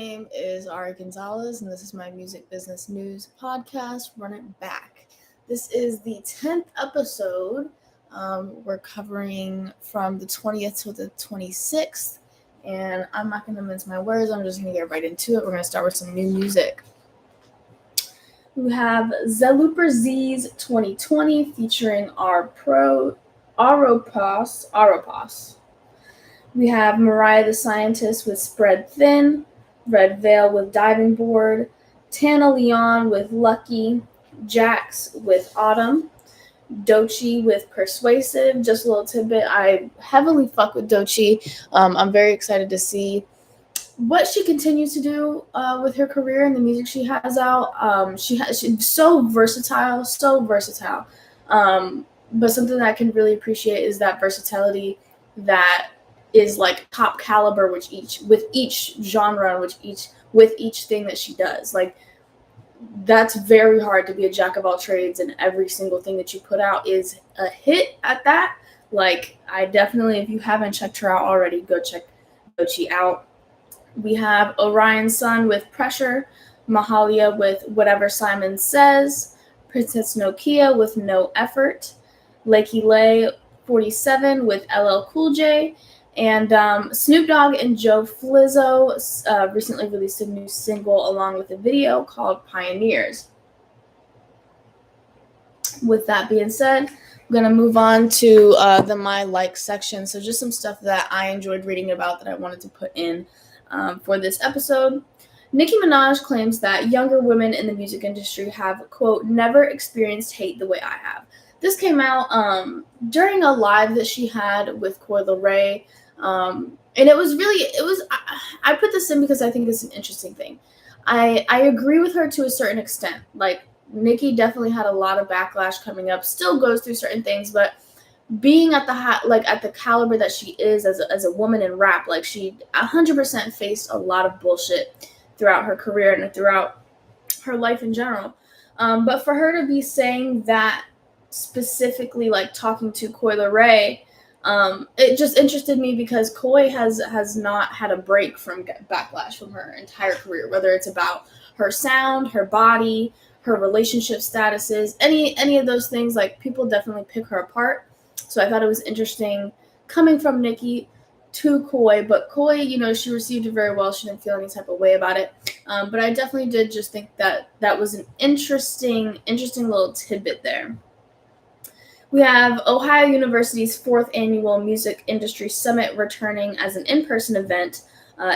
name is Ari Gonzalez, and this is my music business news podcast, Run It Back. This is the 10th episode. We're covering from the 20th to the 26th, and I'm not going to mince my words. I'm just going to get right into it. We're going to start with some new music. We have Zelooper Z's 2020 featuring Aropos. We have Mariah the Scientist with Spread Thin, Red Veil with Diving Board, Tana Leon with Lucky, Jax with Autumn, Doechii with Persuasive. Just a little tidbit, I heavily fuck with Doechii. I'm very excited to see what she continues to do with her career and the music she has out. She's so versatile. But something that I can really appreciate is that versatility that is like top caliber with each genre and with each thing that she does. Like, that's very hard to be a jack of all trades, and every single thing that you put out is a hit at that. Like, I definitely, if you haven't checked her out already, go check Doechii out. We have Orion Sun with Pressure, Mahalia with Whatever Simon Says, Princess Nokia with No Effort, Lakey Lay 47 with LL Cool J, and Snoop Dogg and Joe Flizzo recently released a new single along with a video called Pioneers. With that being said, I'm going to move on to the My Like section. So just some stuff that I enjoyed reading about that I wanted to put in for this episode. Nicki Minaj claims that younger women in the music industry have, quote, never experienced hate the way I have. This came out during a live that she had with Coi Leray. And I put this in because I think it's an interesting thing. I agree with her to a certain extent. Like, Nicki definitely had a lot of backlash coming up, still goes through certain things, but being at the caliber that she is as a woman in rap, like, she 100% faced a lot of bullshit throughout her career and throughout her life in general. But for her to be saying that specifically, like talking to Coi Leray, it just interested me because Coi has not had a break from backlash from her entire career, whether it's about her sound, her body, her relationship statuses, any of those things. Like, people definitely pick her apart. So I thought it was interesting coming from Nicki to Coi, but Coi, she received it very well. She didn't feel any type of way about it. But I definitely did just think that was an interesting little tidbit there. We have Ohio University's 4th Annual Music Industry Summit returning as an in-person event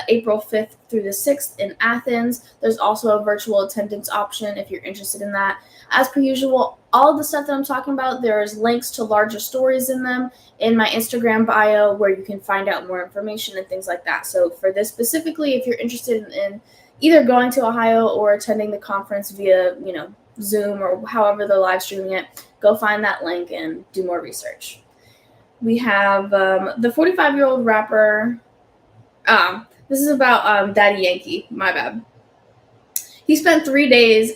April 5th through the 6th in Athens. There's also a virtual attendance option if you're interested in that. As per usual, all of the stuff that I'm talking about, there's links to larger stories in them in my Instagram bio where you can find out more information and things like that. So for this specifically, if you're interested in either going to Ohio or attending the conference via, Zoom or however they're live streaming it, go find that link and do more research. We have the 45-year-old rapper. This is about Daddy Yankee. My bad. He spent 3 decades,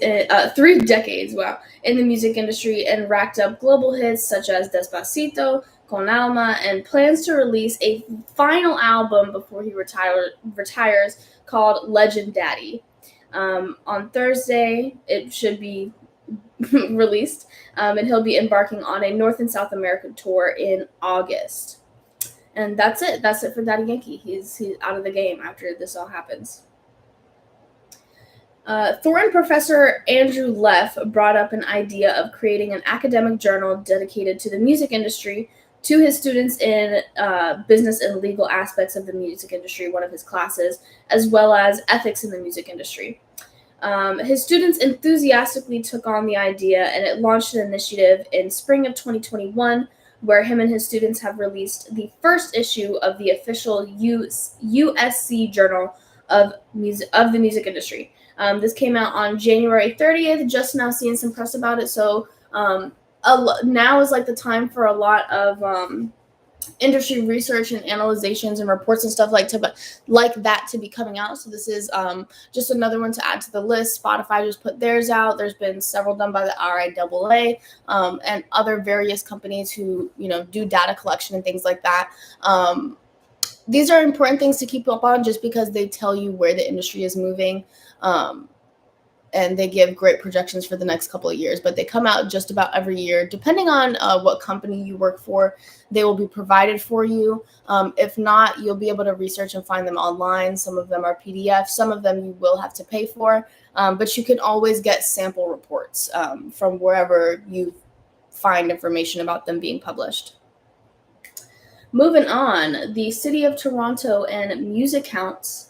in the music industry and racked up global hits such as Despacito, Con Alma, and plans to release a final album before he retires called Legend Daddy. On Thursday, it should be released, and he'll be embarking on a North and South American tour in August. And that's it. That's it for Daddy Yankee. He's out of the game after this all happens. Thornton professor Andrew Leff brought up an idea of creating an academic journal dedicated to the music industry to his students in business and legal aspects of the music industry, one of his classes, as well as ethics in the music industry. His students enthusiastically took on the idea, and it launched an initiative in spring of 2021 where him and his students have released the first issue of the official USC Journal of the music industry. This came out on January 30th, just now seeing some press about it. So now is like the time for a lot of industry research and analyzations and reports and stuff like that to be coming out. So this is just another one to add to the list. Spotify just put theirs out. There's been several done by the RIAA and other various companies who do data collection and things like that. these are important things to keep up on just because they tell you where the industry is moving. And they give great projections for the next couple of years, but they come out just about every year. Depending on what company you work for, they will be provided for you. If not, you'll be able to research and find them online. Some of them are PDFs. Some of them you will have to pay for, but you can always get sample reports from wherever you find information about them being published. Moving on, the City of Toronto and Music Counts,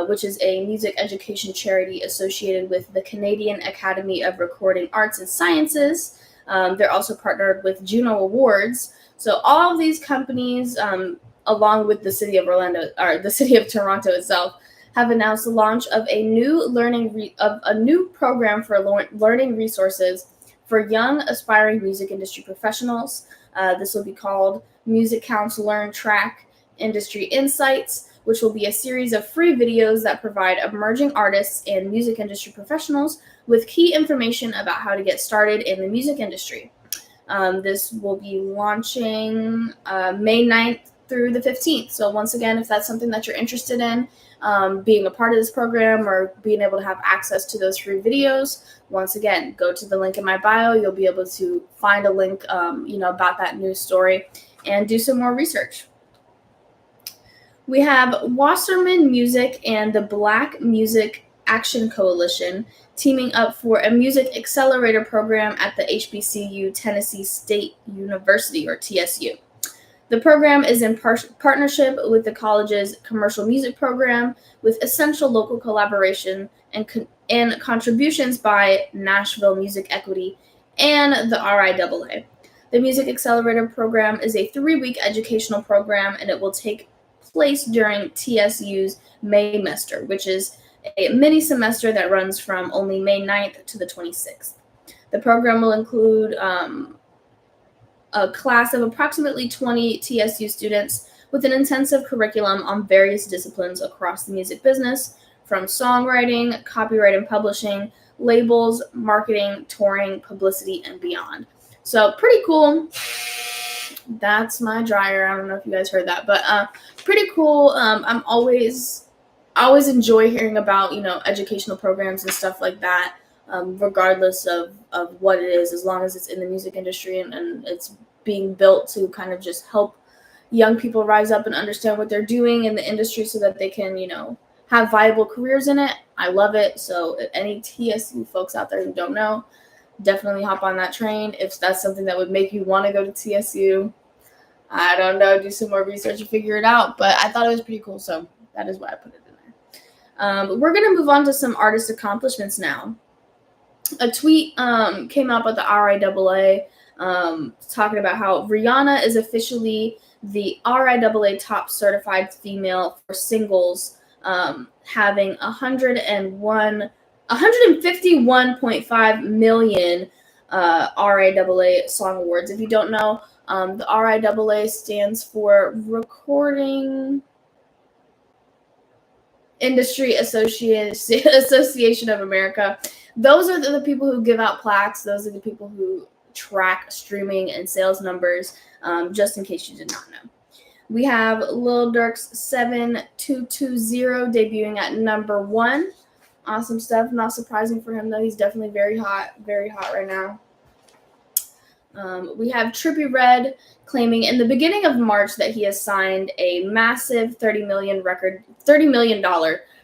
which is a music education charity associated with the Canadian Academy of Recording Arts and Sciences. They're also partnered with Juno Awards. So all of these companies, along with the City of the City of Toronto itself, have announced the launch of a new new program for learning resources for young aspiring music industry professionals. This will be called Music Counts Learn Track Industry Insights, which will be a series of free videos that provide emerging artists and music industry professionals with key information about how to get started in the music industry. This will be launching May 9th through the 15th. So once again, if that's something that you're interested in, being a part of this program or being able to have access to those free videos, once again, go to the link in my bio. You'll be able to find a link, about that news story and do some more research. We have Wasserman Music and the Black Music Action Coalition teaming up for a music accelerator program at the HBCU Tennessee State University, or TSU. The program is in partnership with the college's commercial music program, with essential local collaboration and contributions by Nashville Music Equity and the RIAA. The Music Accelerator program is a 3-week educational program, and it will take place during TSU's May semester, which is a mini semester that runs from only May 9th to the 26th. The program will include a class of approximately 20 TSU students with an intensive curriculum on various disciplines across the music business, from songwriting, copyright and publishing, labels, marketing, touring, publicity, and beyond. So pretty cool. That's my dryer. I don't know if you guys heard that, but pretty cool. I always enjoy hearing about, educational programs and stuff like that, regardless of what it is, as long as it's in the music industry and it's being built to kind of just help young people rise up and understand what they're doing in the industry so that they can, have viable careers in it. I love it. So any TSU folks out there who don't know, definitely hop on that train. If that's something that would make you want to go to TSU, I don't know, do some more research and figure it out. But I thought it was pretty cool, so that is why I put it in there. We're going to move on to some artist accomplishments now. A tweet came out by the RIAA talking about how Rihanna is officially the RIAA top certified female for singles, having 151.5 million RIAA Song Awards. If you don't know, the RIAA stands for Recording Industry Association of America. Those are the people who give out plaques. Those are the people who track streaming and sales numbers, just in case you did not know. We have Lil Durk's 7220 debuting at number 1. Awesome stuff. Not surprising for him, though. He's definitely very hot right now. We have Trippie Redd claiming in the beginning of March that he has signed a massive $30 million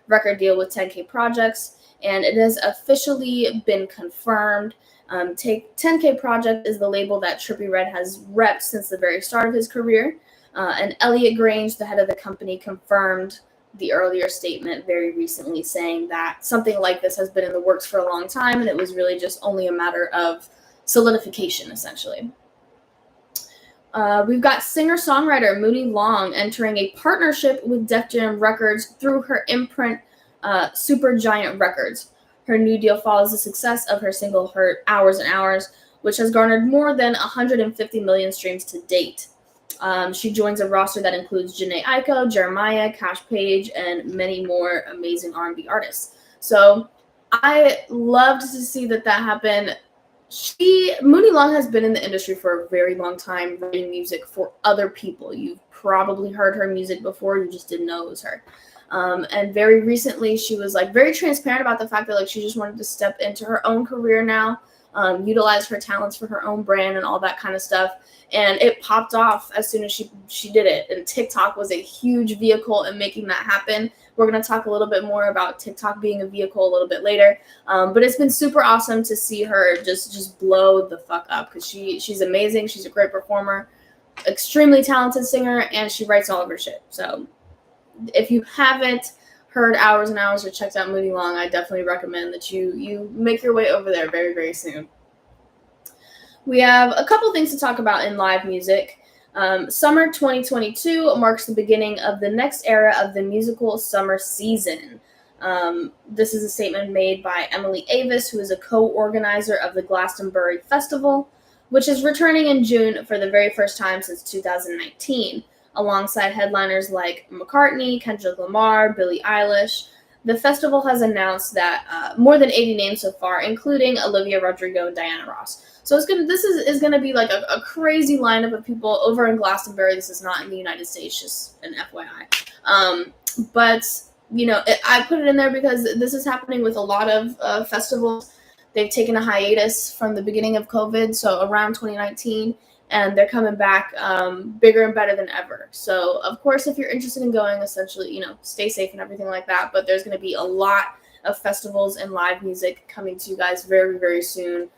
record deal with 10K Projects, and it has officially been confirmed. 10K Project is the label that Trippie Redd has repped since the very start of his career, and Elliot Grange, the head of the company, confirmed the earlier statement very recently, saying that something like this has been in the works for a long time, and it was really just only a matter of solidification, essentially. We've got singer-songwriter Mooney Long entering a partnership with Def Jam Records through her imprint, Supergiant Records. Her new deal follows the success of her single Hours and Hours, which has garnered more than 150 million streams to date. She joins a roster that includes Jhené Aiko, Jeremiah, Cash Page, and many more amazing R&B artists. So I loved to see that happened. Mooney Long has been in the industry for a very long time, writing music for other people. You've probably heard her music before, you just didn't know it was her. And very recently, she was like very transparent about the fact that like she just wanted to step into her own career now, utilize her talents for her own brand and all that kind of stuff. And it popped off as soon as she did it. And TikTok was a huge vehicle in making that happen. We're going to talk a little bit more about TikTok being a vehicle a little bit later. But it's been super awesome to see her just blow the fuck up, because she's amazing. She's a great performer, extremely talented singer, and she writes all of her shit. So if you haven't heard Hours and Hours or checked out Mooney Long, I definitely recommend that you make your way over there very, very soon. We have a couple things to talk about in live music. Summer 2022 marks the beginning of the next era of the musical summer season. This is a statement made by Emily Avis, who is a co-organizer of the Glastonbury Festival, which is returning in June for the very first time since 2019, alongside headliners like McCartney, Kendrick Lamar, Billie Eilish. The festival has announced that more than 80 names so far, including Olivia Rodrigo and Diana Ross. So this is gonna be like a crazy lineup of people over in Glastonbury. This is not in the United States, just an FYI. But you know, I put it in there because this is happening with a lot of festivals. They've taken a hiatus from the beginning of COVID, so around 2019, and they're coming back bigger and better than ever. So, of course, if you're interested in going, essentially, you know, stay safe and everything like that. But there's going to be a lot of festivals and live music coming to you guys very, very soon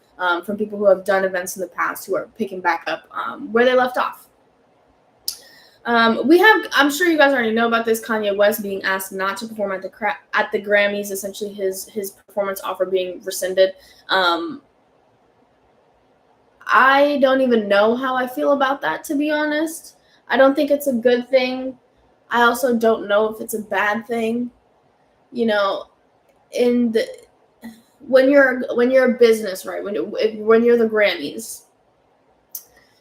from people who have done events in the past who are picking back up where they left off. I'm sure you guys already know about this, Kanye West being asked not to perform at the Grammys, essentially his performance offer being rescinded. I don't even know how I feel about that, to be honest. I don't think it's a good thing. I also don't know if it's a bad thing. You know, when you're a business, right? When you're the Grammys,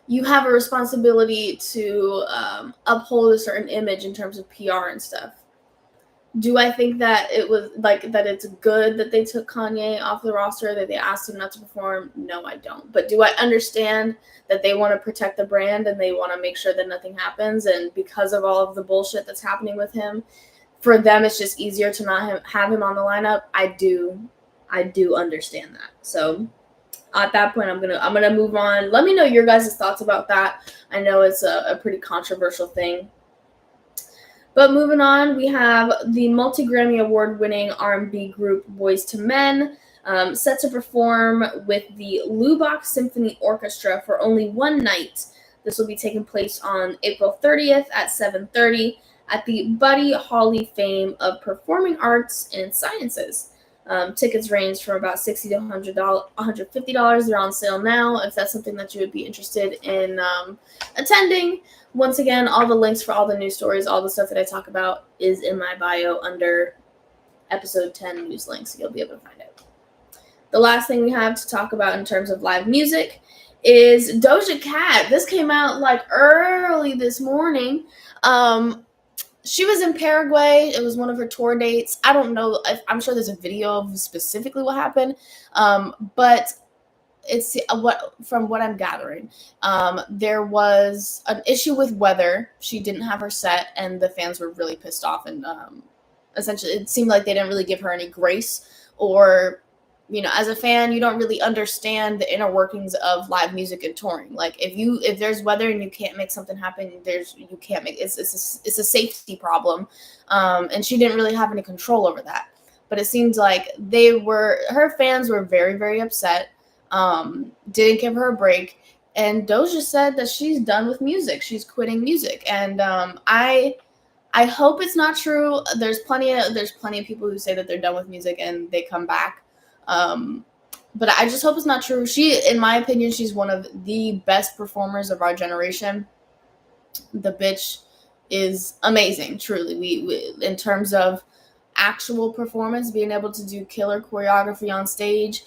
you have a responsibility to uphold a certain image in terms of PR and stuff. Do I think that it was like that it's good that they took Kanye off the roster, that they asked him not to perform? No, I don't. But do I understand that they want to protect the brand and they want to make sure that nothing happens? And because of all of the bullshit that's happening with him, for them it's just easier to not have him on the lineup. I do understand that. So at that point, I'm gonna move on. Let me know your guys' thoughts about that. I know it's a pretty controversial thing. But moving on, we have the multi-Grammy award-winning R&B group Boyz II Men set to perform with the Lubbock Symphony Orchestra for only one night. This will be taking place on April 30th at 7:30 at the Buddy Holly Fame of Performing Arts and Sciences. Tickets range from about $60 to $150. They're on sale now if that's something that you would be interested in attending. Once again, all the links for all the news stories, all the stuff that I talk about is in my bio under episode 10 news links, so you'll be able to find it. The last thing we have to talk about in terms of live music is Doja Cat. This came out like early this morning. She was in Paraguay. It was one of her tour dates. I don't know. I'm sure there's a video of specifically what happened. But it's from what I'm gathering, there was an issue with weather. She didn't have her set, and the fans were really pissed off. And essentially, it seemed like they didn't really give her any grace, or you know, as a fan, you don't really understand the inner workings of live music and touring. Like if there's weather and you can't make something happen, you can't make it's a safety problem, and she didn't really have any control over that. But it seems like her fans were very, very upset. Didn't give her a break, and Doja said that she's done with music. She's quitting music, and I hope it's not true. There's plenty of people who say that they're done with music and they come back. But I just hope it's not true. In my opinion, she's one of the best performers of our generation. The bitch is amazing, truly. We in terms of actual performance, being able to do killer choreography on stage,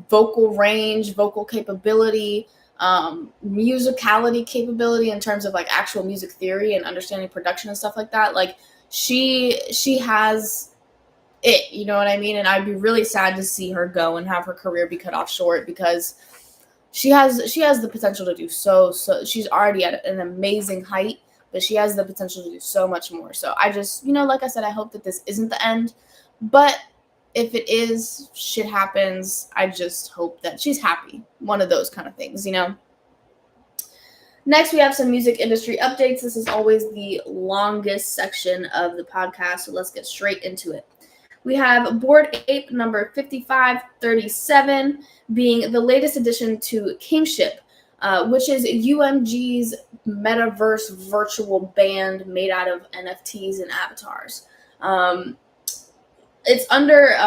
vocal range, vocal capability, musicality capability in terms of like actual music theory and understanding production and stuff like that. Like she has it, you know what I mean? And I'd be really sad to see her go and have her career be cut off short, because she has the potential to do so she's already at an amazing height, but she has the potential to do so much more. So I just, like I said, I hope that this isn't the end, but if it is, shit happens. I just hope that she's happy. One of those kind of things, Next, we have some music industry updates. This is always the longest section of the podcast, so let's get straight into it. We have Bored Ape number 5537 being the latest addition to Kingship, which is UMG's metaverse virtual band made out of NFTs and avatars. It's under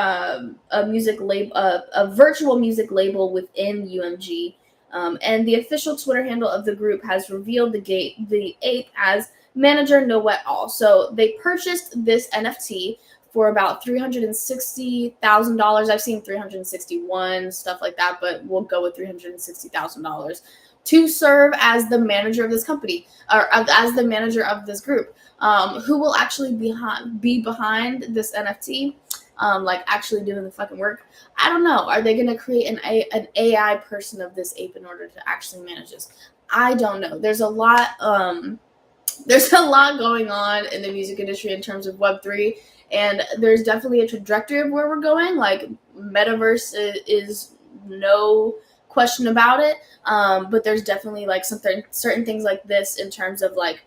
a music label, a virtual music label within UMG. And the official Twitter handle of the group has revealed the ape as manager No Wet All. So they purchased this NFT for about $360,000. I've seen $361, stuff like that, but we'll go with $360,000 to serve as the manager of this company, or as the manager of this group. Who will actually be behind this NFT? Like actually doing the fucking work. I don't know. Are they going to create an AI person of this ape in order to actually manage this? I don't know. There's a lot going on in the music industry in terms of Web3, and there's definitely a trajectory of where we're going. Like metaverse is no question about it. But there's definitely like certain things like this in terms of like,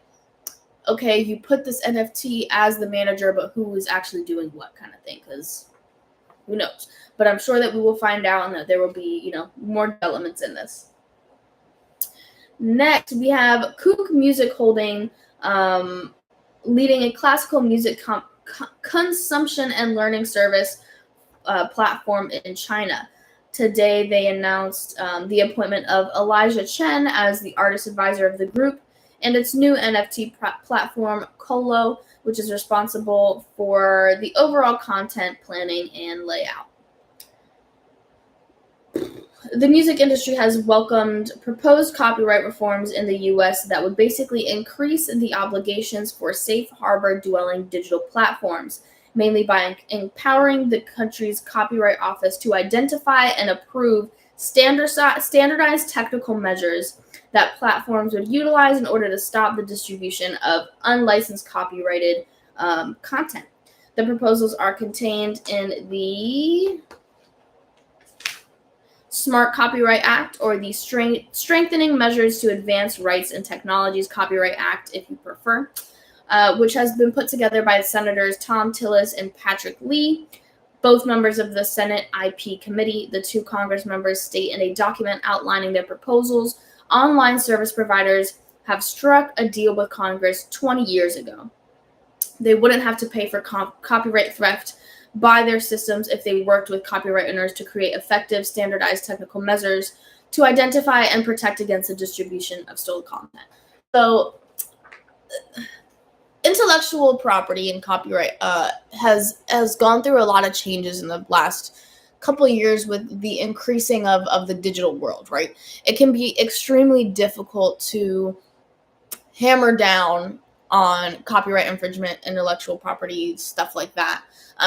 okay, you put this NFT as the manager, but who is actually doing what kind of thing? Because who knows? But I'm sure that we will find out, and that there will be, more developments in this. Next, we have Kook Music Holding, leading a classical music consumption and learning service platform in China. Today, they announced the appointment of Elijah Chen as the artist advisor of the group, and its new NFT platform, Colo, which is responsible for the overall content planning and layout. The music industry has welcomed proposed copyright reforms in the U.S. that would basically increase the obligations for safe harbor dwelling digital platforms, mainly by empowering the country's copyright office to identify and approve standardized technical measures that platforms would utilize in order to stop the distribution of unlicensed copyrighted content. The proposals are contained in the Smart Copyright Act, or the Strengthening Measures to Advance Rights and Technologies Copyright Act, if you prefer, which has been put together by Senators Tom Tillis and Patrick Lee, both members of the Senate IP Committee. The two Congress members state in a document outlining their proposals, online service providers have struck a deal with Congress 20 years ago. They wouldn't have to pay for copyright theft by their systems if they worked with copyright owners to create effective, standardized technical measures to identify and protect against the distribution of stolen content. So, intellectual property and copyright has gone through a lot of changes in the last couple of years with the increasing of the digital world, right? It can be extremely difficult to hammer down on copyright infringement, intellectual property, stuff like that.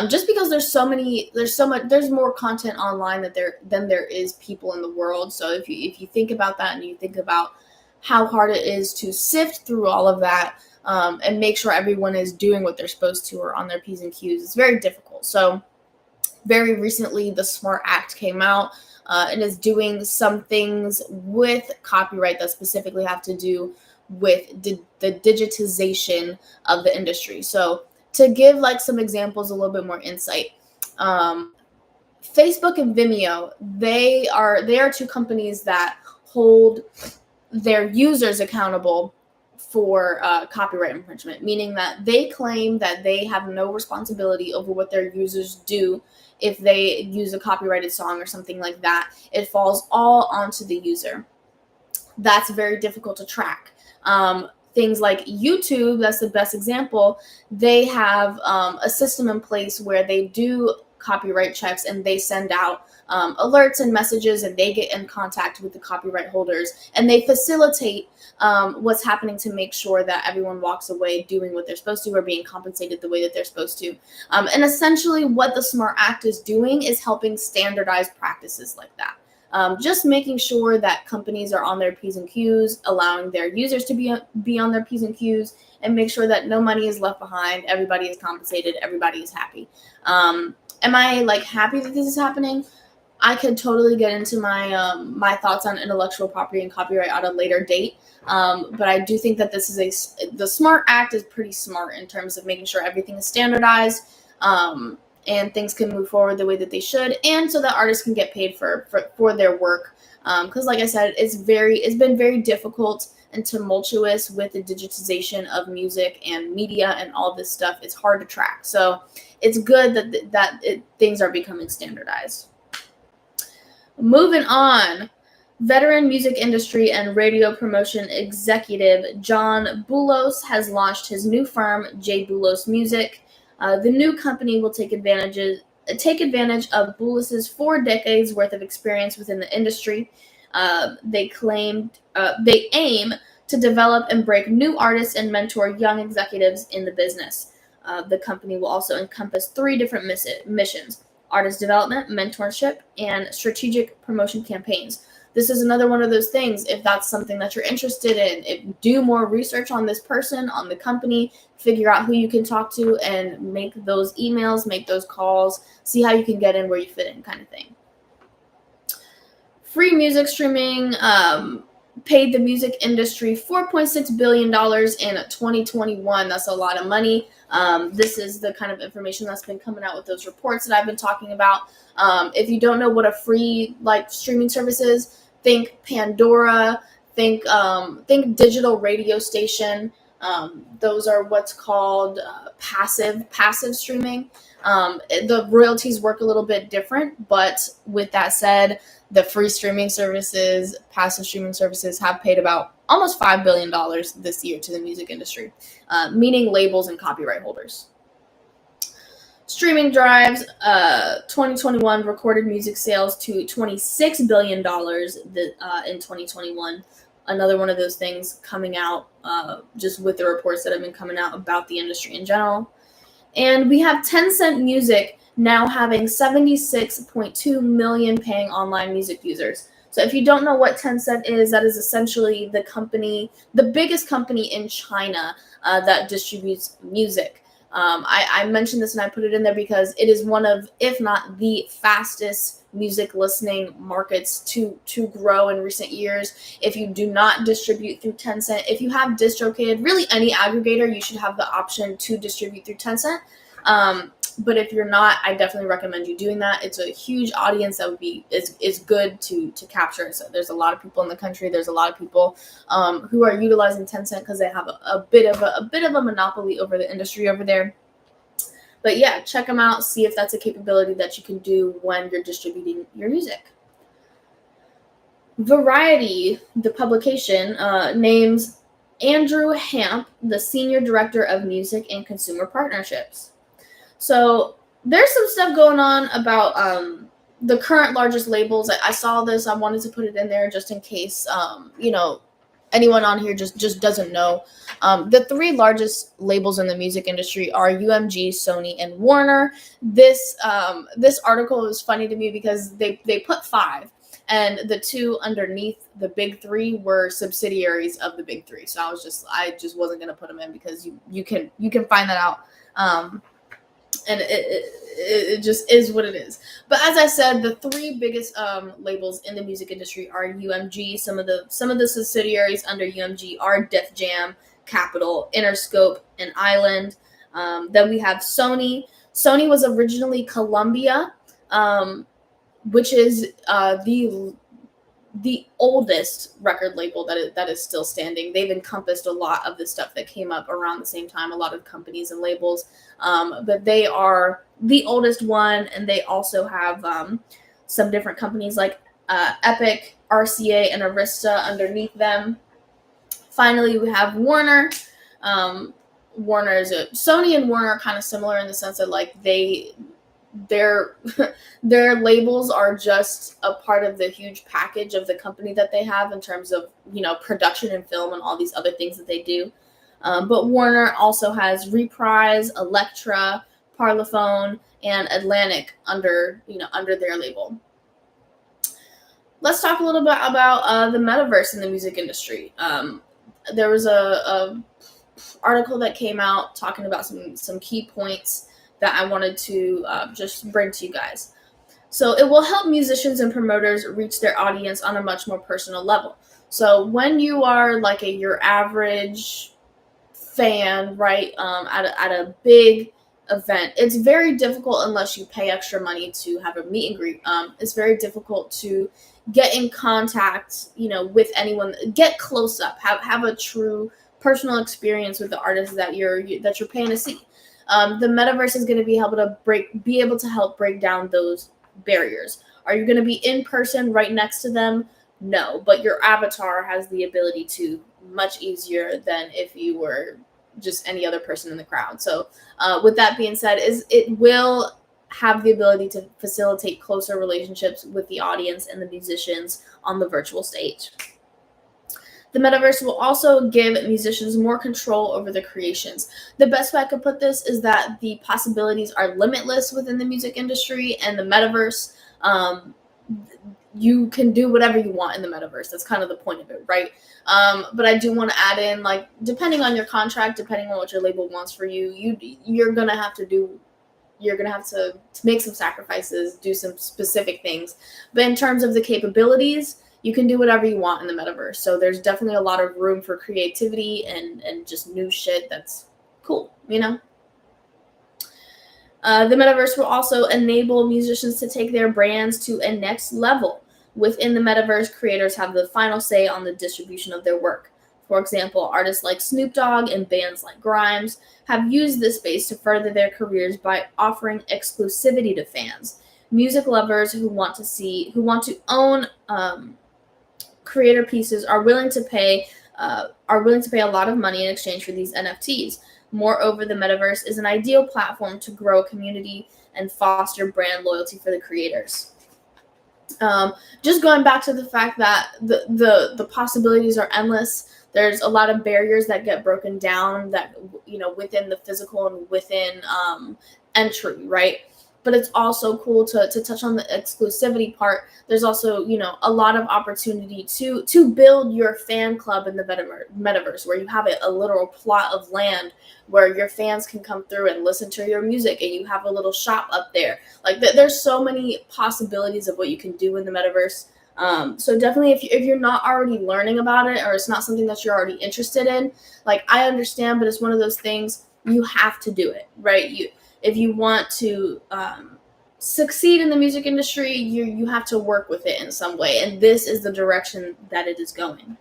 Just because there's more content online than there is people in the world. So if you think about that, and you think about how hard it is to sift through all of that, and make sure everyone is doing what they're supposed to or on their P's and Q's, it's very difficult. So very recently, the SMART Act came out and is doing some things with copyright that specifically have to do with the digitization of the industry. So to give like some examples, a little bit more insight, Facebook and Vimeo, they are two companies that hold their users accountable for copyright infringement, meaning that they claim that they have no responsibility over what their users do. If they use a copyrighted song or something like that, it falls all onto the user. That's very difficult to track. Things like YouTube, that's the best example. They have a system in place where they do copyright checks, and they send out alerts and messages, and they get in contact with the copyright holders, and they facilitate what's happening to make sure that everyone walks away doing what they're supposed to or being compensated the way that they're supposed to. And essentially what the SMART Act is doing is helping standardize practices like that. Just making sure that companies are on their P's and Q's, allowing their users to be on their P's and Q's, and make sure that no money is left behind, everybody is compensated, everybody is happy. Am I like happy that this is happening? I could totally get into my thoughts on intellectual property and copyright at a later date. But I do think that the SMART Act is pretty smart in terms of making sure everything is standardized, and things can move forward the way that they should, and so that artists can get paid for their work. Because like I said, it's been very difficult and tumultuous with the digitization of music and media and all this stuff. It's hard to track. So it's good that things are becoming standardized. Moving on, veteran music industry and radio promotion executive John Boulos has launched his new firm, J. Boulos Music. The new company will take advantage of Boulos's 4 decades worth of experience within the industry. They aim to develop and break new artists and mentor young executives in the business. The company will also encompass 3 different missions: artist development, mentorship, and strategic promotion campaigns. This is another one of those things. If that's something that you're interested in, do more research on this person, on the company, figure out who you can talk to, and make those emails, make those calls, see how you can get in where you fit in, kind of thing. Free music streaming paid the music industry $4.6 billion in 2021. That's a lot of money. This is the kind of information that's been coming out with those reports that I've been talking about. If you don't know what a free streaming service is, think Pandora, think digital radio station. Those are what's called passive streaming. The royalties work a little bit different, but with that said, the free streaming services, passive streaming services have paid about almost $5 billion this year to the music industry, meaning labels and copyright holders. Streaming drives 2021 recorded music sales to $26 billion in 2021. Another one of those things coming out just with the reports that have been coming out about the industry in general. And we have Tencent Music now having 76.2 million paying online music users. So if you don't know what Tencent is, that is essentially the biggest company in China that distributes music. I mentioned this and I put it in there because it is one of, if not the fastest music listening markets to grow in recent years. If you do not distribute through Tencent, if you have DistroKid, really any aggregator, you should have the option to distribute through Tencent. But if you're not, I definitely recommend you doing that. It's a huge audience that is good to capture. So there's a lot of people in the country. There's a lot of people who are utilizing Tencent because they have a bit of a monopoly over the industry over there. But yeah, check them out. See if that's a capability that you can do when you're distributing your music. Variety, the publication, names Andrew Hamp the Senior Director of Music and Consumer Partnerships. So there's some stuff going on about the current largest labels. I saw this. I wanted to put it in there just in case, anyone on here just doesn't know. The 3 largest labels in the music industry are UMG, Sony, and Warner. This article is funny to me because they put 5, and the 2 underneath the big 3 were subsidiaries of the big 3. So I just wasn't gonna put them in because you can find that out. And it just is what it is. But as I said, the 3 biggest labels in the music industry are UMG. Some of the subsidiaries under UMG are Def Jam, Capitol, Interscope, and Island. Then we have Sony. Sony was originally Columbia, which is the oldest record label that is still standing. They've encompassed a lot of the stuff that came up around the same time, a lot of companies and labels, but they are the oldest one, and they also have some different companies like Epic, RCA, and Arista underneath them. Finally, we have Warner. Sony and Warner are kind of similar in the sense that their their labels are just a part of the huge package of the company that they have in terms of, production and film and all these other things that they do. But Warner also has Reprise, Elektra, Parlophone, and Atlantic under their label. Let's talk a little bit about the metaverse in the music industry. There was a article that came out talking about some key points that I wanted to just bring to you guys. So it will help musicians and promoters reach their audience on a much more personal level. So when you are like your average fan, right, at a big event, it's very difficult unless you pay extra money to have a meet and greet. It's very difficult to get in contact, with anyone, get close up, have a true personal experience with the artists that you're paying to see. The metaverse is going to be able to help break down those barriers. Are you going to be in person right next to them? No, but your avatar has the ability to, much easier than if you were just any other person in the crowd. So with that being said, it will have the ability to facilitate closer relationships with the audience and the musicians on the virtual stage. The metaverse will also give musicians more control over their creations. The best way I could put this is that the possibilities are limitless within the music industry, and the metaverse, you can do whatever you want in the metaverse. That's kind of the point of it, right? But I do want to add in, like, depending on your contract, depending on what your label wants for you, you're gonna have to make some sacrifices, do some specific things. But in terms of the capabilities, you can do whatever you want in the metaverse. So there's definitely a lot of room for creativity and just new shit that's cool, The metaverse will also enable musicians to take their brands to a next level. Within the metaverse, creators have the final say on the distribution of their work. For example, artists like Snoop Dogg and bands like Grimes have used this space to further their careers by offering exclusivity to fans. Music lovers who want to own creator pieces are willing to pay a lot of money in exchange for these NFTs. Moreover, the metaverse is an ideal platform to grow a community and foster brand loyalty for the creators. Just going back to the fact that the possibilities are endless. There's a lot of barriers that get broken down that, within the physical and within entry, right? But it's also cool to touch on the exclusivity part. There's also, a lot of opportunity to build your fan club in the metaverse, where you have a literal plot of land where your fans can come through and listen to your music, and you have a little shop up there. Like, there's so many possibilities of what you can do in the metaverse. So definitely, if you're not already learning about it, or it's not something that you're already interested in, like, I understand, but it's one of those things, you have to do it, right? If you want to succeed in the music industry, you have to work with it in some way, and this is the direction that it is going.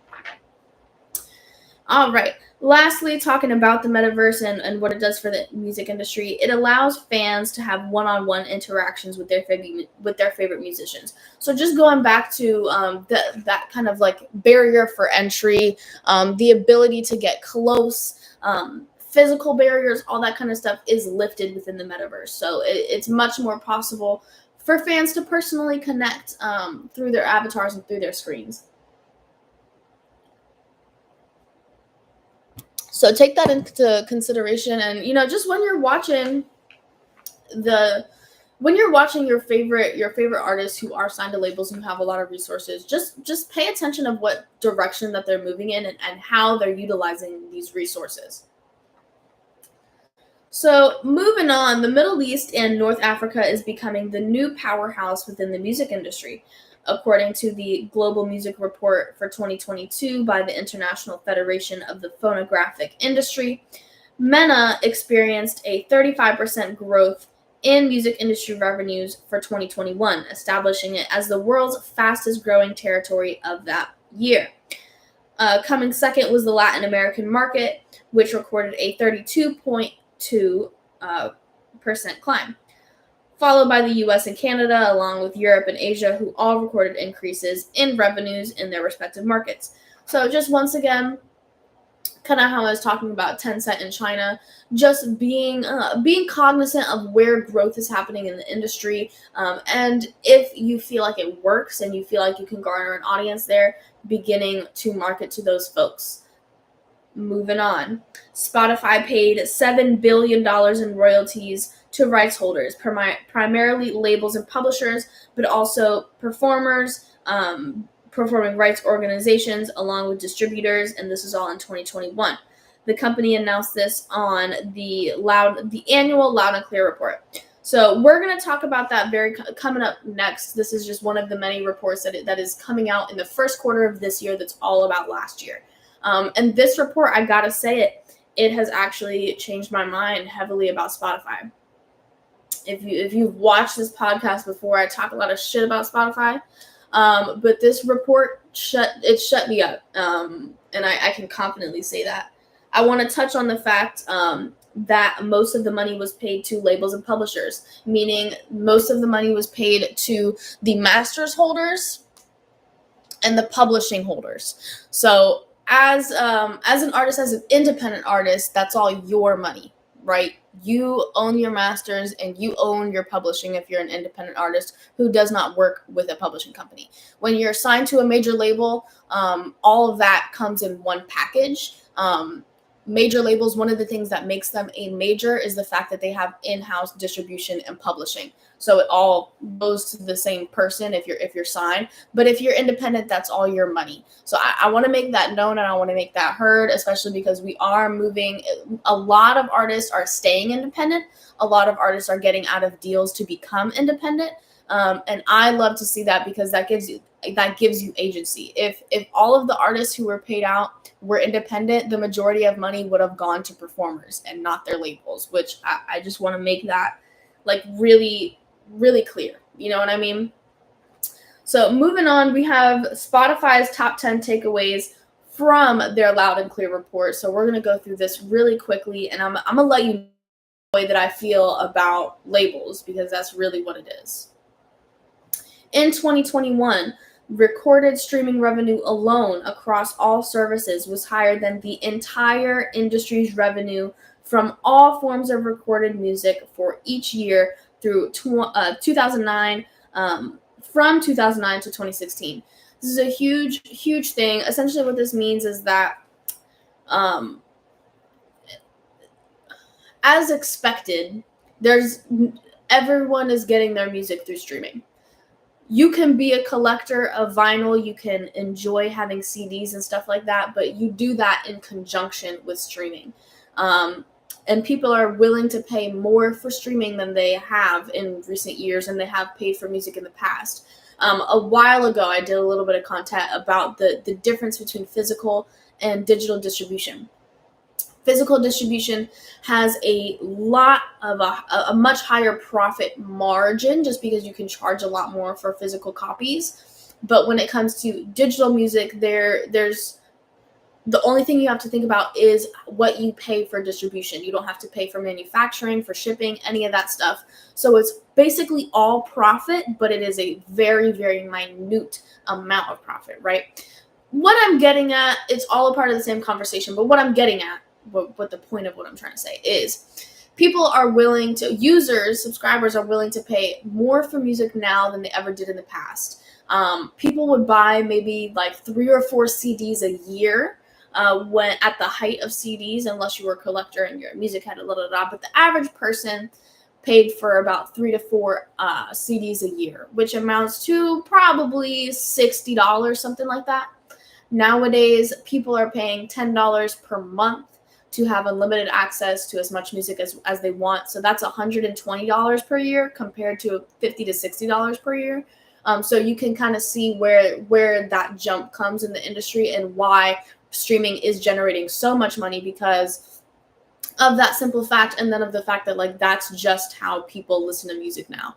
All right. Lastly, talking about the metaverse and what it does for the music industry, it allows fans to have one-on-one interactions with their favorite musicians. So just going back to that kind of like barrier for entry, the ability to get close, physical barriers, all that kind of stuff is lifted within the metaverse. So it's much more possible for fans to personally connect through their avatars and through their screens. So take that into consideration, and just when you're watching your favorite artists who are signed to labels and who have a lot of resources, just pay attention of what direction that they're moving in and how they're utilizing these resources. So moving on, the Middle East and North Africa is becoming the new powerhouse within the music industry. According to the Global Music Report for 2022 by the International Federation of the Phonographic Industry, MENA experienced a 35% growth in music industry revenues for 2021, establishing it as the world's fastest growing territory of that year. Coming second was the Latin American market, which recorded a 32.2% climb, followed by the US and Canada, along with Europe and Asia, who all recorded increases in revenues in their respective markets. So just once again, kind of how I was talking about Tencent in China, just being cognizant of where growth is happening in the industry, and if you feel like it works and you feel like you can garner an audience there, beginning to market to those folks. Moving on, Spotify paid $7 billion in royalties to rights holders, primarily labels and publishers, but also performers, performing rights organizations, along with distributors, and this is all in 2021. The company announced this on the annual Loud and Clear report. So we're going to talk about that coming up next. This is just one of the many reports that is coming out in the first quarter of this year that's all about last year. And this report, I gotta say it has actually changed my mind heavily about Spotify. If you've watched this podcast before, I talk a lot of shit about Spotify. But this report shut me up. And I can confidently say that. I want to touch on the fact that most of the money was paid to labels and publishers, meaning most of the money was paid to the masters holders and the publishing holders. So as an artist, as an independent artist, that's all your money, right? You own your masters and you own your publishing if you're an independent artist who does not work with a publishing company. When you're signed to a major label, all of that comes in one package. Major labels, one of the things that makes them a major is the fact that they have in-house distribution and publishing. So it all goes to the same person if you're signed. But if you're independent, that's all your money. So I want to make that known and I want to make that heard, especially because we are moving. A lot of artists are staying independent. A lot of artists are getting out of deals to become independent. And I love to see that because that gives you agency. If all of the artists who were paid out were independent, the majority of money would have gone to performers and not their labels, which I just want to make that like really, really clear. You know what I mean? So moving on, we have Spotify's top 10 takeaways from their Loud and Clear report. So we're going to go through this really quickly, and I'm going to let you know the way that I feel about labels because that's really what it is. In 2021, recorded streaming revenue alone across all services was higher than the entire industry's revenue from all forms of recorded music for each year through 2009, from 2009 to 2016. This is a huge, huge thing. Essentially what this means is that as expected, everyone is getting their music through streaming. You can be a collector of vinyl, you can enjoy having CDs and stuff like that, but you do that in conjunction with streaming. And people are willing to pay more for streaming than they have in recent years, and they have paid for music in the past. A while ago, I did a little bit of content about the difference between physical and digital distribution. Physical distribution has a lot of a much higher profit margin just because you can charge a lot more for physical copies. But when it comes to digital music, there's the only thing you have to think about is what you pay for distribution. You don't have to pay for manufacturing, for shipping, any of that stuff. So it's basically all profit, but it is a very, very minute amount of profit, right? What I'm getting at, it's all a part of the same conversation, but what I'm getting at, what the point of what I'm trying to say is, subscribers are willing to pay more for music now than they ever did in the past. People would buy maybe like 3 or 4 CDs a year when at the height of CDs, unless you were a collector and your music had but the average person paid for about 3 to 4 CDs a year, which amounts to probably $60, something like that. Nowadays, people are paying $10 per month to have unlimited access to as much music as they want. So that's $120 per year compared to $50 to $60 per year. So you can kind of see where that jump comes in the industry and why streaming is generating so much money because of that simple fact, and then of the fact that like that's just how people listen to music now.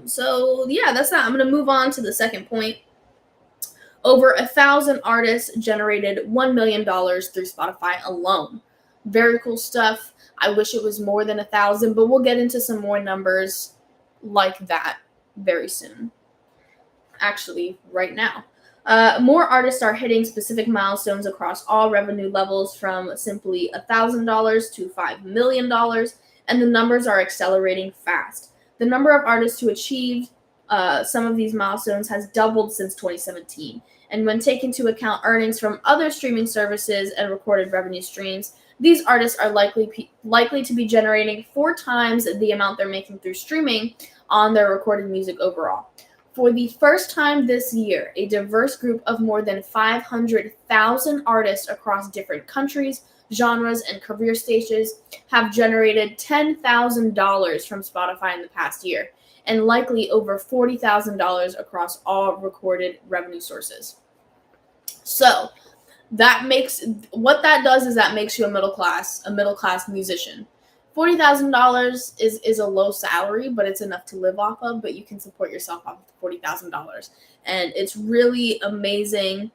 So yeah, that's that. I'm going to move on to the second point. Over 1,000 artists generated $1 million through Spotify alone. Very cool stuff. I wish it was more than 1,000, but we'll get into some more numbers like that very soon. Actually, right now. More artists are hitting specific milestones across all revenue levels, from simply $1,000 to $5 million, and the numbers are accelerating fast. The number of artists who achieved some of these milestones has doubled since 2017. And when taking into account earnings from other streaming services and recorded revenue streams, these artists are likely to be generating 4 times the amount they're making through streaming on their recorded music overall. For the first time this year, a diverse group of more than 500,000 artists across different countries, genres, and career stages have generated $10,000 from Spotify in the past year, and likely over $40,000 across all recorded revenue sources. So that makes you a middle class musician. $40,000 is a low salary, but it's enough to live off of. But you can support yourself off of $40,000, and it's really amazing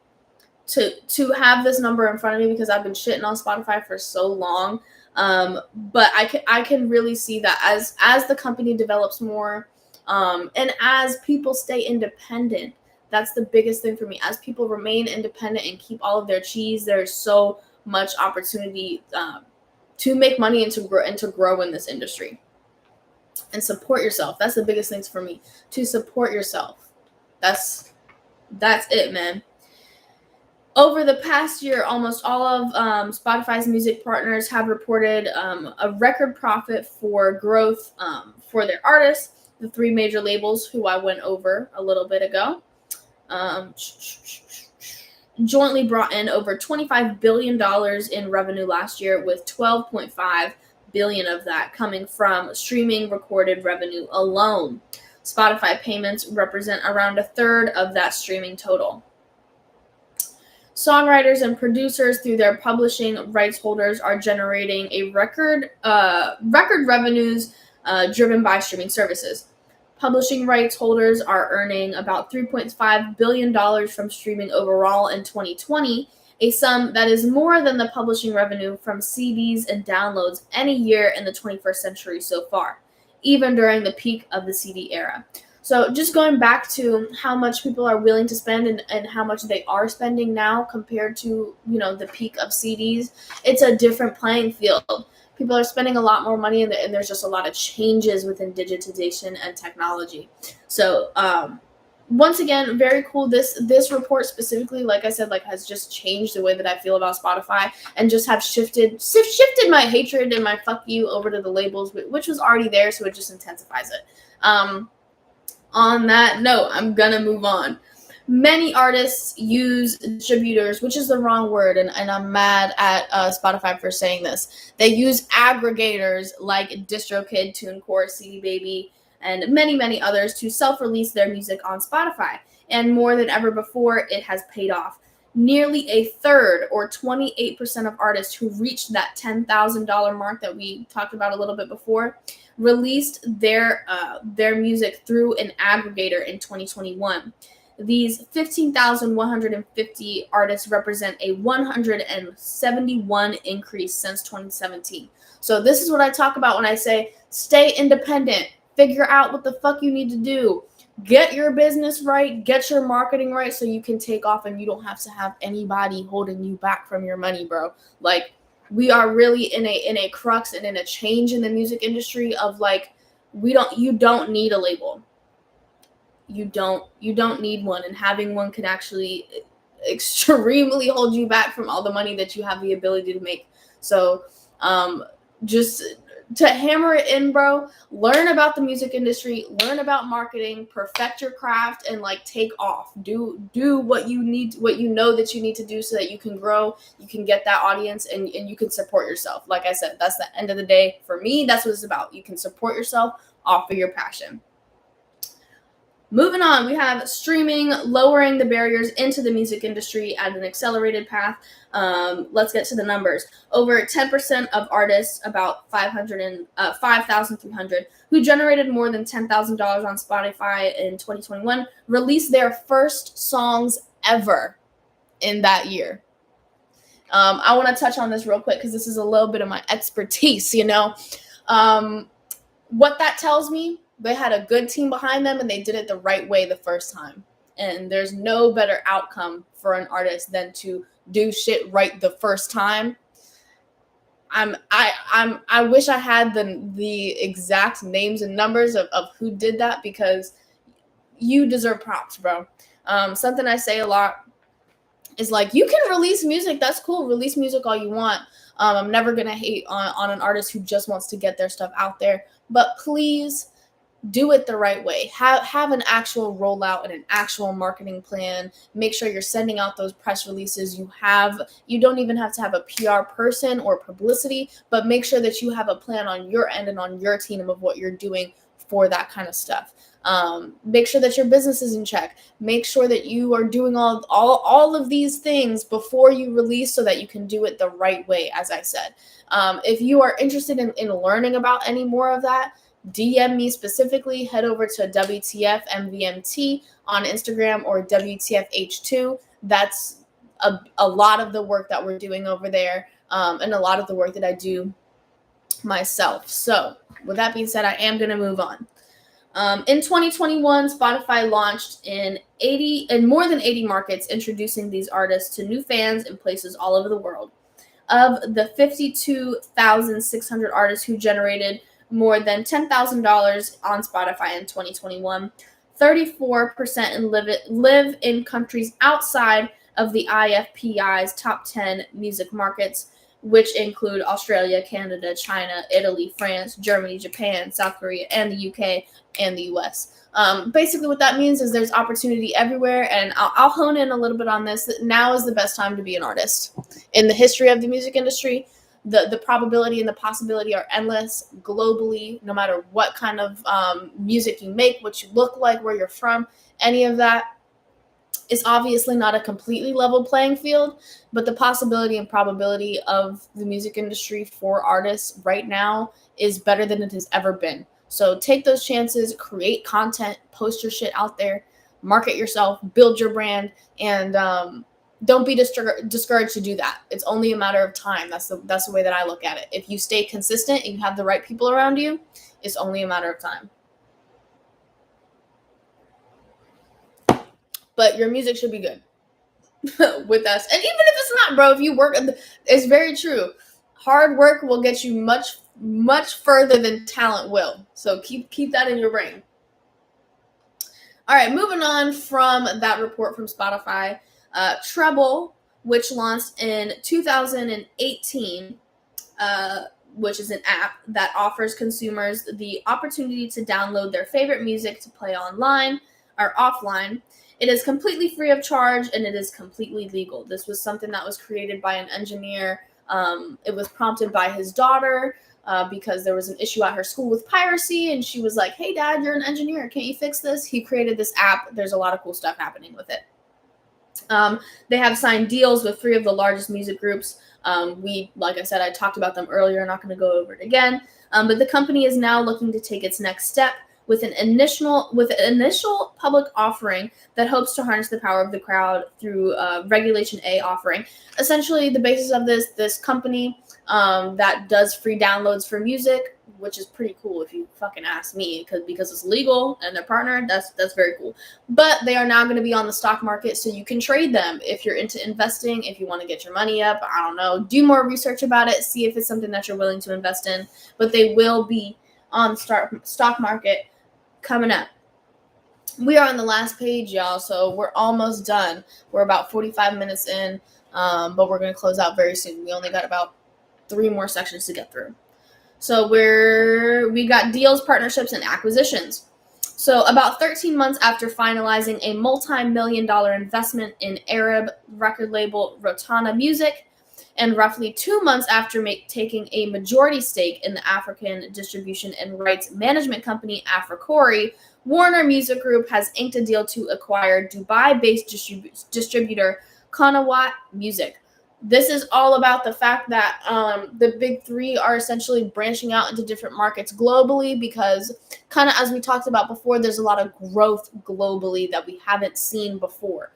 to have this number in front of me, because I've been shitting on Spotify for so long. But I can really see that as the company develops more, and as people stay independent. That's the biggest thing for me. As people remain independent and keep all of their cheese, there's so much opportunity to make money and to grow in this industry. And support yourself. That's the biggest things for me. To support yourself. That's it, man. Over the past year, almost all of Spotify's music partners have reported a record profit for growth for their artists. The 3 major labels, who I went over a little bit ago, jointly brought in over $25 billion in revenue last year, with $12.5 billion of that coming from streaming recorded revenue alone. Spotify payments represent around a third of that streaming total. Songwriters and producers, through their publishing rights holders, are generating a record revenues driven by streaming services. Publishing rights holders are earning about $3.5 billion from streaming overall in 2020, a sum that is more than the publishing revenue from CDs and downloads any year in the 21st century so far, even during the peak of the CD era. So just going back to how much people are willing to spend and how much they are spending now compared to, the peak of CDs, it's a different playing field. People are spending a lot more money, and there's just a lot of changes within digitization and technology. So once again, very cool. This report specifically, like I said, has just changed the way that I feel about Spotify, and just have shifted my hatred and my fuck you over to the labels, which was already there, so it just intensifies it. On that note, I'm gonna move on. Many artists use distributors, which is the wrong word, and I'm mad at Spotify for saying this. They use aggregators like DistroKid, TuneCore, CD Baby, and many, many others to self-release their music on Spotify. And more than ever before, it has paid off. Nearly a third, or 28% of artists who reached that $10,000 mark that we talked about a little bit before, released their music through an aggregator in 2021. These 15,150 artists represent a 171 increase since 2017. So this is what I talk about when I say stay independent. Figure out what the fuck you need to do. Get your business right. Get your marketing right so you can take off and you don't have to have anybody holding you back from your money, bro. We are really in a crux and in a change in the music industry of you don't need a label. You don't need one, and having one can actually extremely hold you back from all the money that you have the ability to make. So just to hammer it in, bro, learn about the music industry, learn about marketing, perfect your craft, and take off. Do what you need, what you know that you need to do so that you can grow, you can get that audience, and you can support yourself. Like I said, that's the end of the day. For me, that's what it's about. You can support yourself off of your passion. Moving on, we have streaming lowering the barriers into the music industry at an accelerated path. Let's get to the numbers. Over 10% of artists, about 5,300, who generated more than $10,000 on Spotify in 2021, released their first songs ever in that year. I want to touch on this real quick because this is a little bit of my expertise, What that tells me, they had a good team behind them and they did it the right way the first time. And there's no better outcome for an artist than to do shit right the first time. I wish I had the exact names and numbers of who did that, because you deserve props, bro. Something I say a lot is like, you can release music, that's cool, release music all you want. I'm never gonna hate on an artist who just wants to get their stuff out there, but please do it the right way. Have an actual rollout and an actual marketing plan. Make sure you're sending out those press releases. You don't even have to have a PR person or publicity, but make sure that you have a plan on your end and on your team of what you're doing for that kind of stuff. Make sure that your business is in check. Make sure that you are doing all of these things before you release, so that you can do it the right way, as I said. If you are interested in learning about any more of that, DM me specifically. Head over to WTF MVMT on Instagram, or WTFH2. That's a lot of the work that we're doing over there, and a lot of the work that I do myself. So with that being said, I am going to move on. In 2021, Spotify launched in more than 80 markets, introducing these artists to new fans in places all over the world. Of the 52,600 artists who generated more than $10,000 on Spotify in 2021, 34% live in countries outside of the IFPI's top 10 music markets, which include Australia, Canada, China, Italy, France, Germany, Japan, South Korea, and the UK, and the US. Basically what that means is there's opportunity everywhere, and I'll hone in a little bit on this. Now is the best time to be an artist. In the history of the music industry, the probability and the possibility are endless globally, no matter what kind of music you make, what you look like, where you're from, any of that. It's obviously not a completely level playing field, but the possibility and probability of the music industry for artists right now is better than it has ever been. So take those chances, create content, post your shit out there, market yourself, build your brand, and don't be discouraged to do that. It's only a matter of time. That's the way that I look at it. If you stay consistent and you have the right people around you, it's only a matter of time. But your music should be good with us. And even if it's not, bro, if you work, it's very true. Hard work will get you much, much further than talent will. So keep that in your brain. All right, moving on from that report from Spotify, Treble, which launched in 2018, which is an app that offers consumers the opportunity to download their favorite music to play online or offline. It is completely free of charge, and it is completely legal. This was something that was created by an engineer. It was prompted by his daughter because there was an issue at her school with piracy, and she was like, hey, Dad, you're an engineer. Can't you fix this? He created this app. There's a lot of cool stuff happening with it. They have signed deals with 3 of the largest music groups. Like I said, I talked about them earlier. I'm not going to go over it again. But the company is now looking to take its next step with an initial public offering that hopes to harness the power of the crowd through Regulation A offering. Essentially, the basis of this company that does free downloads for music, which is pretty cool if you fucking ask me, because it's legal and they're partnered. That's very cool. But they are now going to be on the stock market, so you can trade them if you're into investing, if you want to get your money up. I don't know. Do more research about it. See if it's something that you're willing to invest in. But they will be on the stock market coming up. We are on the last page, y'all, so we're almost done. We're about 45 minutes in, but we're going to close out very soon. We only got about 3 more sections to get through. So we got deals, partnerships, and acquisitions. So about 13 months after finalizing a multi-million-dollar investment in Arab record label Rotana Music, and roughly 2 months after taking a majority stake in the African distribution and rights management company Africori, Warner Music Group has inked a deal to acquire Dubai-based distributor Qanawat Music. This is all about the fact that the big 3 are essentially branching out into different markets globally, because kind of as we talked about before, there's a lot of growth globally that we haven't seen before.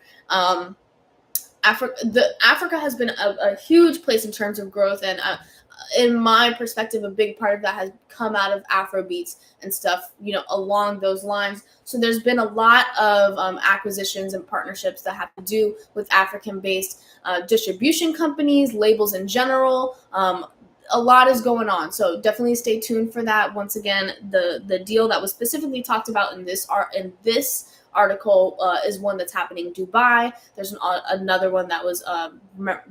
Africa has been a huge place in terms of growth, and in my perspective, a big part of that has come out of Afrobeats and stuff, along those lines. So there's been a lot of acquisitions and partnerships that have to do with African-based distribution companies, labels in general. A lot is going on, so definitely stay tuned for that. Once again, the deal that was specifically talked about in this article is one that's happening in Dubai. There's another one that was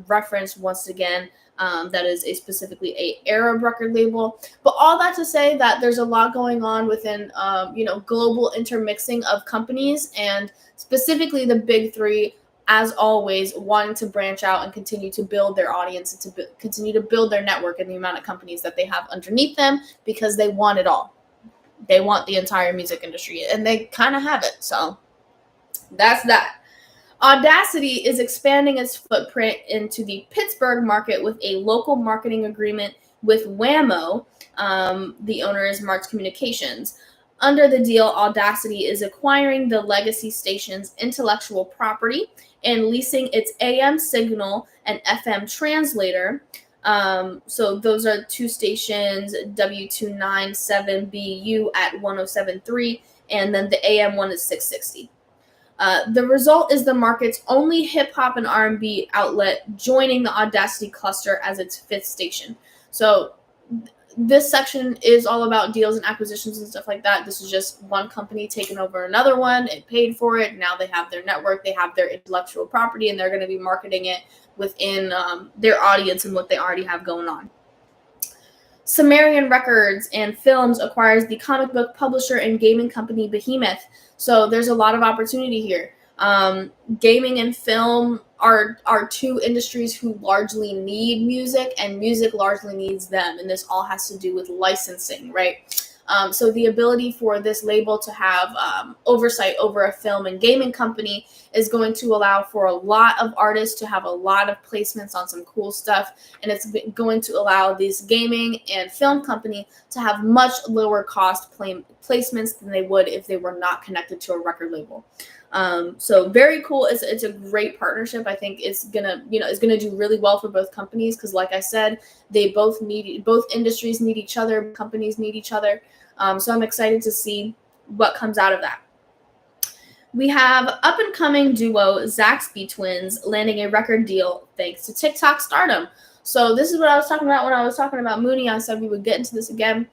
referenced once again. That is specifically a Arab record label. But all that to say that there's a lot going on within, global intermixing of companies, and specifically the big three, as always, wanting to branch out and continue to build their audience and to continue to build their network and the amount of companies that they have underneath them, because they want it all. They want the entire music industry, and they kind of have it. So that's that. Audacity is expanding its footprint into the Pittsburgh market with a local marketing agreement with Whammo. The owner is Marks Communications. Under the deal, Audacity is acquiring the legacy station's intellectual property and leasing its AM signal and FM translator. So those are two stations, W297BU at 107.3, and then the AM one is 660. The result is the market's only hip-hop and R&B outlet joining the Audacity cluster as its fifth station. So this section is all about deals and acquisitions and stuff like that. This is just one company taking over another one. It paid for it. Now they have their network. They have their intellectual property, and they're going to be marketing it within their audience and what they already have going on. Sumerian Records and Films acquires the comic book publisher and gaming company Behemoth. So there's a lot of opportunity here. Gaming and film are two industries who largely need music, and music largely needs them. And this all has to do with licensing, right? So the ability for this label to have oversight over a film and gaming company is going to allow for a lot of artists to have a lot of placements on some cool stuff. And it's going to allow this gaming and film company to have much lower cost placements than they would if they were not connected to a record label. So very cool. It's a great partnership. I think it's gonna do really well for both companies, because like I said, both industries need each other, companies need each other. So I'm excited to see what comes out of that. We have up-and-coming duo Zaxby Twins landing a record deal thanks to TikTok stardom. So this is what I was talking about when I was talking about Mooney. I said we would get into this again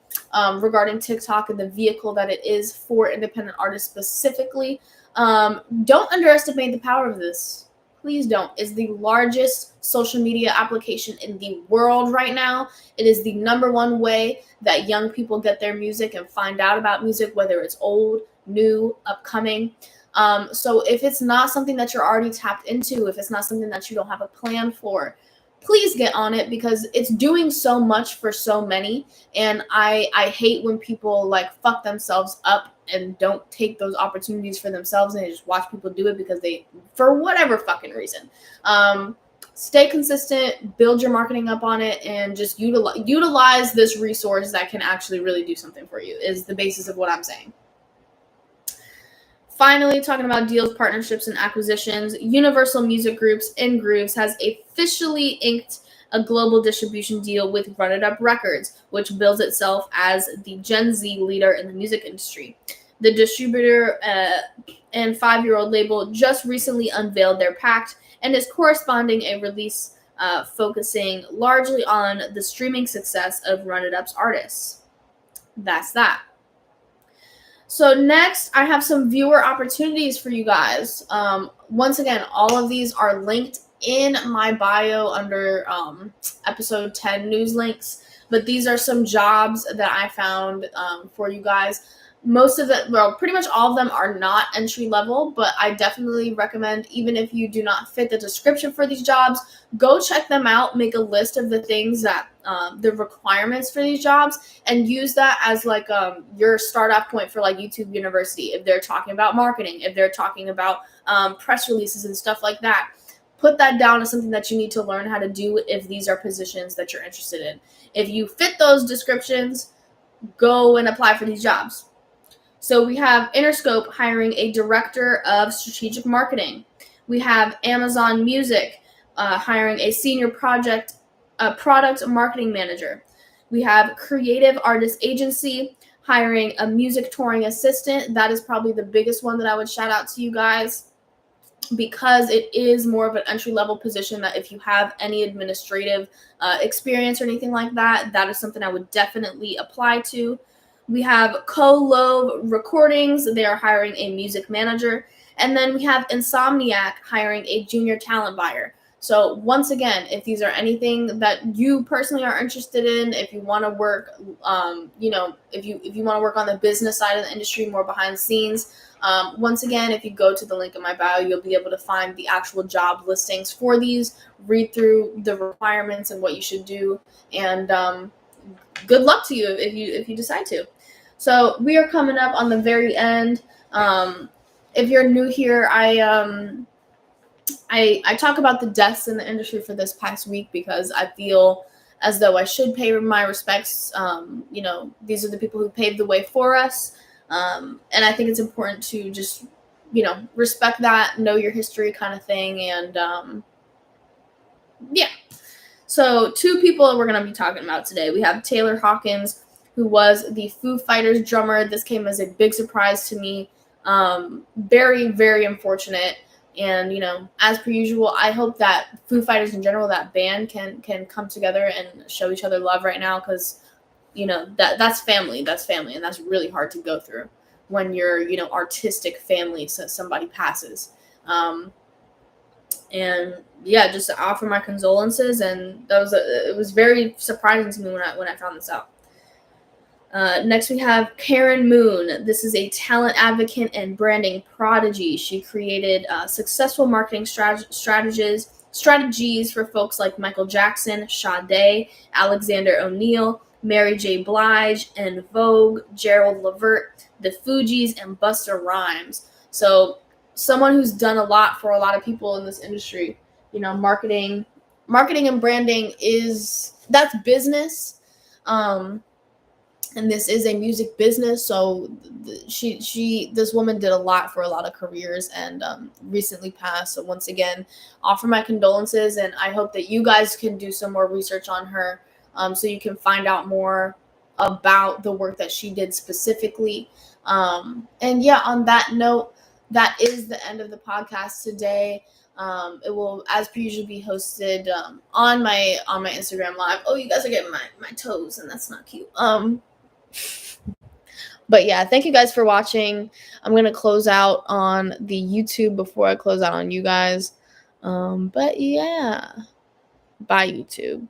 regarding TikTok and the vehicle that it is for independent artists specifically. Don't underestimate the power of this. Please don't. It's the largest social media application in the world right now. It is the number one way that young people get their music and find out about music, whether it's old, new, upcoming. So if it's not something that you're already tapped into, if it's not something that you don't have a plan for, please get on it, because it's doing so much for so many. And I hate when people fuck themselves up and don't take those opportunities for themselves, and they just watch people do it because they, for whatever fucking reason. Stay consistent, build your marketing up on it, and just utilize this resource that can actually really do something for you, is the basis of what I'm saying. Finally, talking about deals, partnerships, and acquisitions, Universal Music Group's In Grooves has officially inked a global distribution deal with Run It Up Records, which bills itself as the Gen Z leader in the music industry. The distributor and 5-year-old label just recently unveiled their pact and is corresponding a release focusing largely on the streaming success of Run It Up's artists. That's that. So next, I have some viewer opportunities for you guys. Once again, all of these are linked in my bio under episode 10 news links. But these are some jobs that I found for you guys. Most of them, well, pretty much all of them are not entry level, but I definitely recommend, even if you do not fit the description for these jobs, go check them out, make a list of the things that, the requirements for these jobs, and use that as your start off point for YouTube University. If they're talking about marketing, if they're talking about press releases and stuff like that, put that down as something that you need to learn how to do if these are positions that you're interested in. If you fit those descriptions, go and apply for these jobs. So we have Interscope hiring a director of strategic marketing. We have Amazon Music hiring a senior project product marketing manager. We have creative artist agency, hiring a music touring assistant. That is probably the biggest one that I would shout out to you guys, because it is more of an entry-level position that if you have any administrative experience or anything like that, that is something I would definitely apply to. We have Co-Lo Recordings. They are hiring a music manager. And then we have Insomniac hiring a junior talent buyer. So once again, if these are anything that you personally are interested in, if you want to work, if you want to work on the business side of the industry, more behind the scenes, once again, if you go to the link in my bio, you'll be able to find the actual job listings for these, read through the requirements and what you should do, and good luck to you if you decide to. So we are coming up on the very end. If you're new here, I talk about the deaths in the industry for this past week because I feel as though I should pay my respects. These are the people who paved the way for us. And I think it's important to just, respect that, know your history kind of thing. And yeah. So 2 people we're going to be talking about today. We have Taylor Hawkins, who was the Foo Fighters drummer. This came as a big surprise to me. Very, very unfortunate. And, as per usual, I hope that Foo Fighters in general, that band can come together and show each other love right now, because, that's family. That's family. And that's really hard to go through when you're, artistic family, so somebody passes. And yeah, just to offer my condolences. And it was very surprising to me when I found this out. Next, we have Karen Moon. This is a talent advocate and branding prodigy. She created successful marketing strategies for folks like Michael Jackson, Sade, Alexander O'Neal, Mary J. Blige, En Vogue, Gerald Levert, the Fugees, and Busta Rhymes. So someone who's done a lot for a lot of people in this industry. Marketing and branding that's business. And this is a music business, so this woman did a lot for a lot of careers and recently passed. So once again, offer my condolences, and I hope that you guys can do some more research on her, so you can find out more about the work that she did specifically. And yeah, on that note, that is the end of the podcast today. It will, as per usual, be hosted on my Instagram live. Oh, you guys are getting my toes, and that's not cute. But yeah, thank you guys for watching. I'm going to close out on the YouTube before I close out on you guys. But yeah, bye YouTube.